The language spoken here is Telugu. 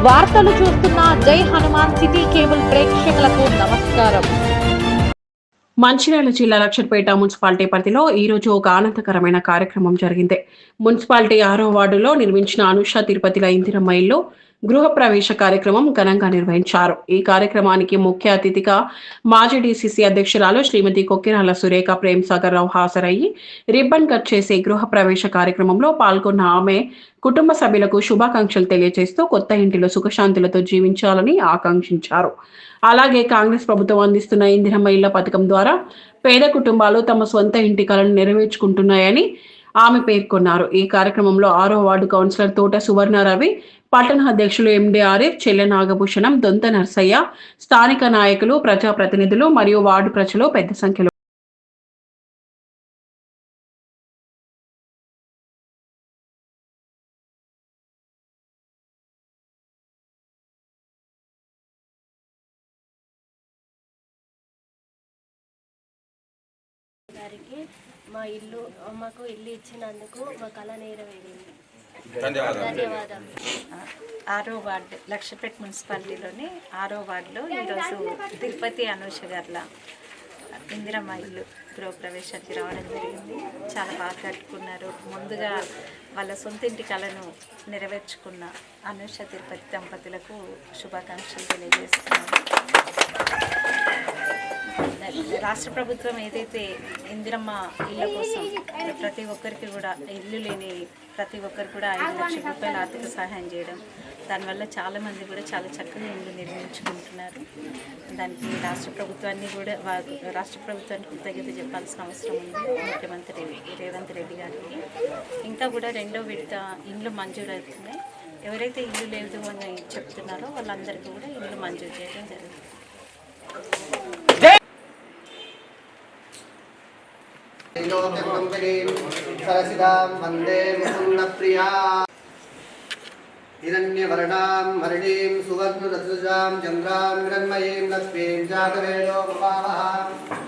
వార్తలు చూస్తున్న జై హనుమాన్ సిటీ కేబుల్ ప్రేక్షకులకు నమస్కారం. మంచిర్యాల జిల్లా లక్షట్పేట మున్సిపాలిటీ పరిధిలో ఈ రోజు ఒక ఆనందకరమైన కార్యక్రమం జరిగింది. మున్సిపాలిటీ 6వ వార్డులో నిర్మించిన అనుష తిరుపతిల ఇందిరమ్మ ఇల్లు గృహ ప్రవేశ కార్యక్రమం ఘనంగా నిర్వహించారు. ఈ కార్యక్రమానికి ముఖ్య అతిథిగా మాజీ డీసీసీ అధ్యక్షురాలు శ్రీమతి కొక్కిరాల సురేఖ ప్రేమ్ సాగర్ రావు హాజరయ్యి రిబ్బన్ కట్ చేసే గృహ ప్రవేశ కార్యక్రమంలో పాల్గొన్న ఆమె కుటుంబ సభ్యులకు శుభాకాంక్షలు తెలియజేస్తూ కొత్త ఇంటిలో సుఖశాంతులతో జీవించాలని ఆకాంక్షించారు. అలాగే కాంగ్రెస్ ప్రభుత్వం అందిస్తున్న ఇందిరమ్మ ఇళ్ల పథకం ద్వారా పేద కుటుంబాలు తమ సొంత ఇంటి కలను నెరవేర్చుకుంటున్నాయని ఆమె పేర్కొన్నారు. ఈ కార్యక్రమంలో 6వ వార్డు కౌన్సిలర్ తోట సువర్ణ రవి, పట్టణ అధ్యక్షులు ఎండి ఆరిఫ్, చెల్లె నాగభూషణం, దొంత నర్సయ్య, స్థానిక నాయకులు, ప్రజాప్రతినిధులు మరియు వార్డు ప్రజలు పెద్ద సంఖ్యలో గారికి మాకు ఇల్లు ఇచ్చినందుకు మా కళ నెరవేరింది. ధన్యవాదాలు. 6వ వార్డు లక్షపేట మున్సిపాలిటీలోని 6వ వార్డులో ఈరోజు తిరుపతి అనూష గార్ల ఇందిరమ్మ ఇల్లు గృహప్రవేశానికి రావడం జరిగింది. చాలా బాగా కట్టుకున్నారు. ముందుగా వాళ్ళ సొంత ఇంటి కళను నెరవేర్చుకున్న అనూష తిరుపతి దంపతులకు శుభాకాంక్షలు తెలియజేస్తున్నారు. రాష్ట్ర ప్రభుత్వం ఏదైతే ఇందిరమ్మ ఇళ్ళ కోసం ప్రతి ఒక్కరికి కూడా ఇల్లు లేని ప్రతి ఒక్కరు కూడా 5 లక్షల రూపాయల ఆర్థిక సహాయం చేయడం, దానివల్ల చాలామంది కూడా చాలా చక్కగా ఇల్లు నిర్మించుకుంటున్నారు. దానికి రాష్ట్ర ప్రభుత్వానికి కృతజ్ఞత చెప్పాల్సిన అవసరం ఉంది. ముఖ్యమంత్రి రేవంత్ రెడ్డి గారికి ఇంకా కూడా 2వ విడత ఇండ్లు మంజూరు అవుతున్నాయి. ఎవరైతే ఇల్లు లేదు అని చెప్తున్నారో వాళ్ళందరికీ కూడా ఇల్లు మంజూరు చేయడం జరుగుతుంది. हिरण्यवर्णां हरिणीं सुवर्णरजसां चन्द्रां हिरण्मयीं लक्ष्मीं जातवेदो भवावः